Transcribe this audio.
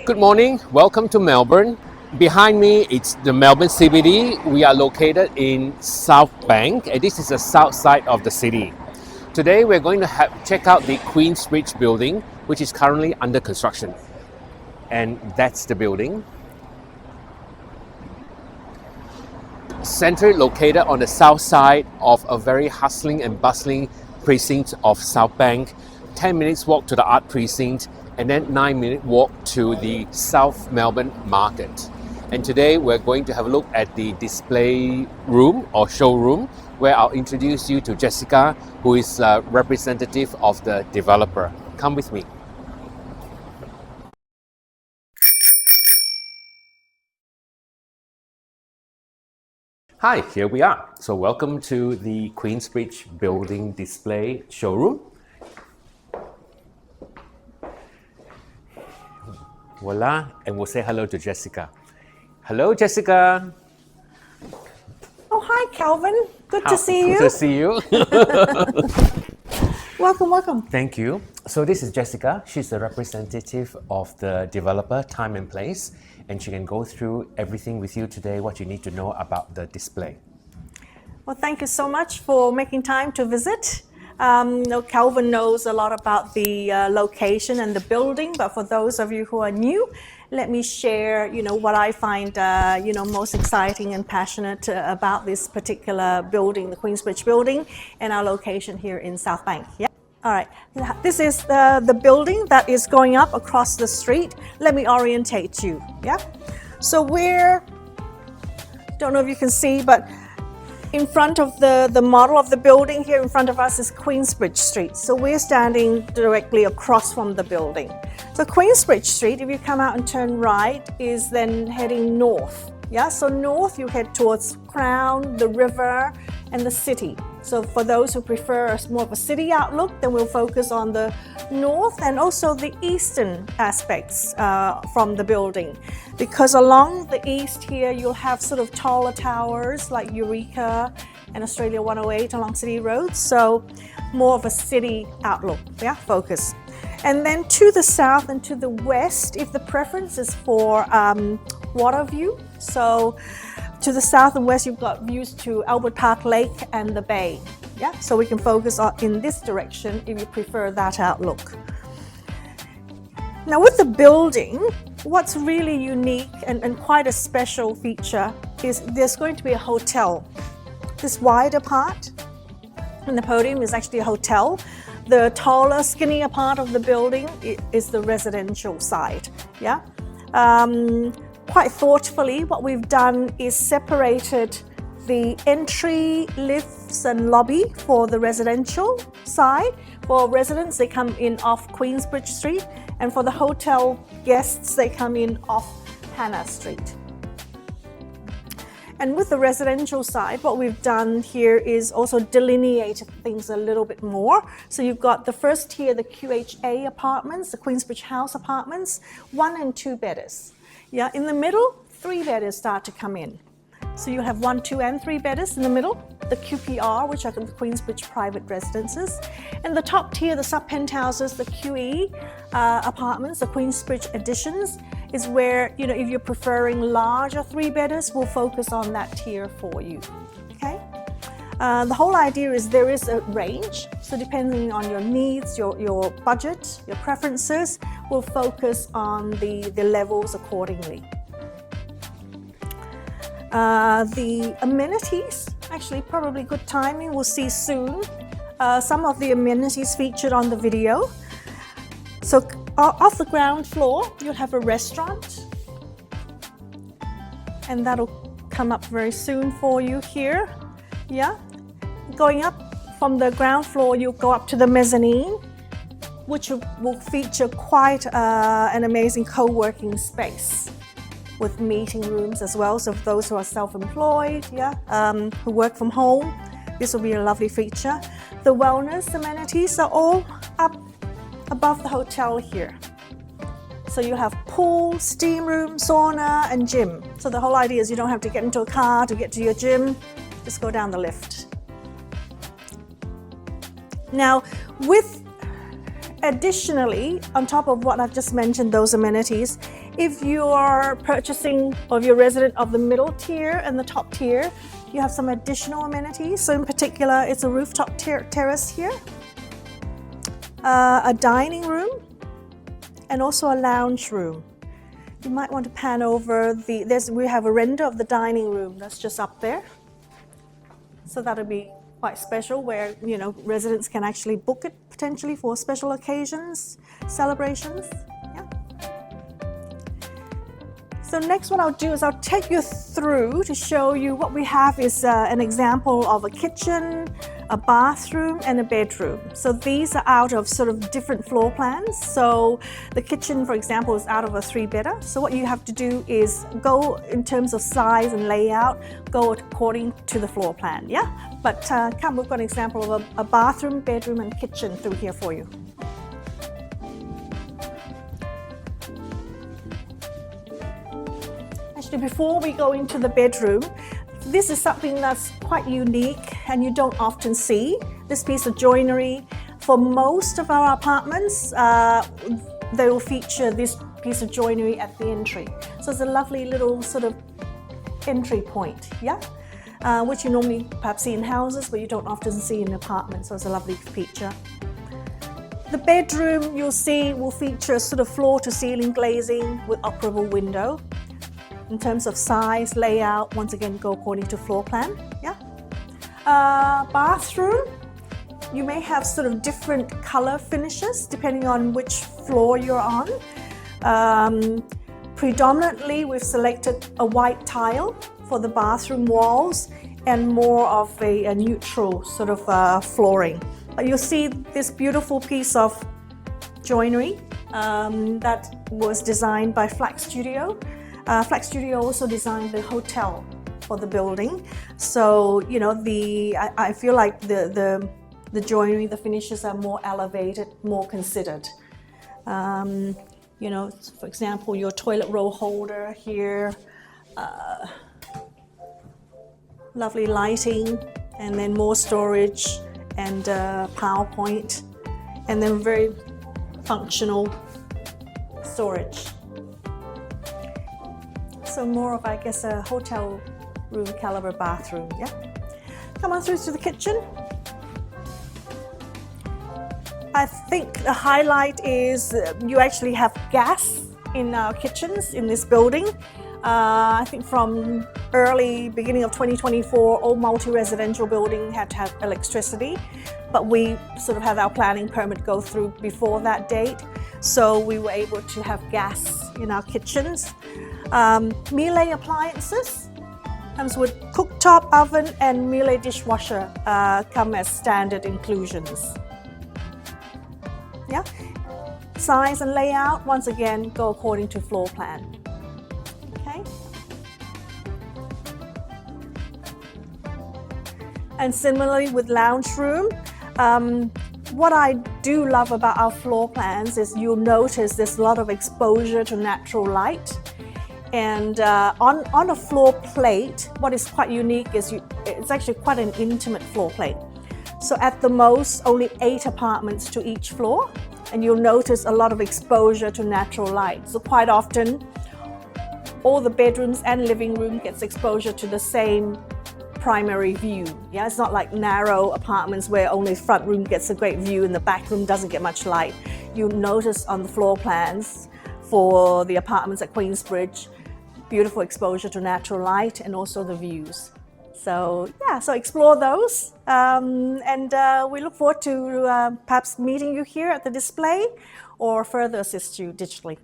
Good morning, welcome to Melbourne. Behind me, it's the Melbourne CBD. We are located in South Bank, and this is the south side of the city. Today, we're going to check out the Queen's Bridge building, which is currently under construction. And that's the building. Centered, located on the south side of a very hustling and bustling precinct of South Bank. 10 minutes walk to the art precinct, and then 9-minute walk to the South Melbourne Market. And today we're going to have a look at the display room or showroom, where I'll introduce you to Jessica, who is a representative of the developer. Come with me. Hi, here we are. So welcome to the Queen's Bridge building display showroom. Voila, and we'll say hello to Jessica. Hello, Jessica. Oh, hi, Calvin. Good to see you. Good to see you. Welcome. Thank you. So this is Jessica. She's the representative of the developer, Time and Place, and she can go through everything with you today, what you need to know about the display. Well, thank you so much for making time to visit. Calvin knows a lot about the location and the building, but for those of you who are new, let me share, what I find, most exciting and passionate about this particular building, the Queen's Bridge building, and our location here in South Bank. Yeah. All right. This is the building that is going up across the street. Let me orientate you. Yeah. So don't know if you can see, but in front of the model of the building here in front of us is Queensbridge Street. So we're standing directly across from the building. So Queensbridge Street, if you come out and turn right, is then heading north. Yeah, so north you head towards Crown, the river, and the city. So for those who prefer more of a city outlook, then we'll focus on the north and also the eastern aspects from the building. Because along the east here, you'll have sort of taller towers like Eureka and Australia 108 along city roads. So more of a city outlook, focus. And then to the south and to the west, if the preference is for water view, so to the south and west, you've got views to Albert Park Lake and the bay. Yeah, so we can focus in this direction if you prefer that outlook. Now with the building, what's really unique and quite a special feature is there's going to be a hotel. This wider part and the podium is actually a hotel. The taller, skinnier part of the building is the residential side. Yeah. Quite thoughtfully, what we've done is separated the entry lifts and lobby for the residential side. For residents, they come in off Queensbridge Street, and for the hotel guests, they come in off Hannah Street. And with the residential side, what we've done here is also delineate things a little bit more. So you've got the first tier, the QHA apartments, the Queensbridge House apartments, 1 and 2 bedders. Yeah, in the middle, 3 bedders start to come in. So you have 1, 2, and 3 bedders in the middle, the QPR, which are the Queensbridge private residences. And the top tier, the sub-penthouses, the QE apartments, the Queensbridge additions, is where, if you're preferring larger 3-bedders, we'll focus on that tier for you, okay? The whole idea is there is a range, so depending on your needs, your budget, your preferences, we'll focus on the levels accordingly. The amenities, actually probably good timing, we'll see soon. Some of the amenities featured on the video. So off the ground floor, you'll have a restaurant, and that'll come up very soon for you here. Yeah, going up from the ground floor, you'll go up to the mezzanine, which will feature quite an amazing co-working space with meeting rooms as well. So for those who are self-employed, who work from home, this will be a lovely feature. The wellness amenities are all up above the hotel here. So you have pool, steam room, sauna, and gym. So the whole idea is you don't have to get into a car to get to your gym, just go down the lift. Now, with Additionally, on top of what I've just mentioned, those amenities, if you are purchasing or if you're a resident of the middle tier and the top tier, you have some additional amenities. So in particular, it's a rooftop terrace here, a dining room, and also a lounge room. You might want to pan over we have a render of the dining room that's just up there. So that'll be quite special, where residents can actually book it potentially for special occasions, celebrations. Yeah. So next, what I'll do is I'll take you through to show you what we have is an example of a kitchen, a bathroom, and a bedroom. So these are out of sort of different floor plans. So the kitchen, for example, is out of a 3-bedder. So what you have to do is go in terms of size and layout, go according to the floor plan, yeah? But come, we've got an example of a bathroom, bedroom, and kitchen through here for you. Actually, before we go into the bedroom, this is something that's quite unique and you don't often see. This piece of joinery, for most of our apartments, they will feature this piece of joinery at the entry. So it's a lovely little sort of entry point, yeah? Which you normally perhaps see in houses, but you don't often see in apartments, so it's a lovely feature. The bedroom, you'll see, will feature sort of floor-to-ceiling glazing with operable window. In terms of size, layout, once again, go according to floor plan, yeah? Bathroom, you may have sort of different color finishes depending on which floor you're on. Predominantly, we've selected a white tile for the bathroom walls and more of a neutral sort of flooring. But you'll see this beautiful piece of joinery that was designed by Flax Studio. Flax Studio also designed the hotel for the building. So, I feel like the joinery, the finishes are more elevated, more considered. For example, your toilet roll holder here, lovely lighting, and then more storage and PowerPoint, and then very functional storage. So more of, I guess, a hotel room caliber bathroom, yeah? Come on through to the kitchen. I think the highlight is you actually have gas in our kitchens in this building. I think from beginning of 2024, all multi-residential building had to have electricity, but we sort of had our planning permit go through before that date. So we were able to have gas in our kitchens. Miele appliances comes with cooktop oven and Miele dishwasher come as standard inclusions. Yeah, size and layout, once again, go according to floor plan. Okay. And similarly with lounge room, what I do love about our floor plans is you'll notice there's a lot of exposure to natural light. And on a floor plate, what is quite unique is it's actually quite an intimate floor plate. So at the most, only 8 apartments to each floor, and you'll notice a lot of exposure to natural light. So quite often, all the bedrooms and living room gets exposure to the same primary view. Yeah, it's not like narrow apartments where only the front room gets a great view and the back room doesn't get much light. You'll notice on the floor plans for the apartments at Queensbridge, beautiful exposure to natural light and also the views. So yeah, so explore those, and we look forward to perhaps meeting you here at the display or further assist you digitally.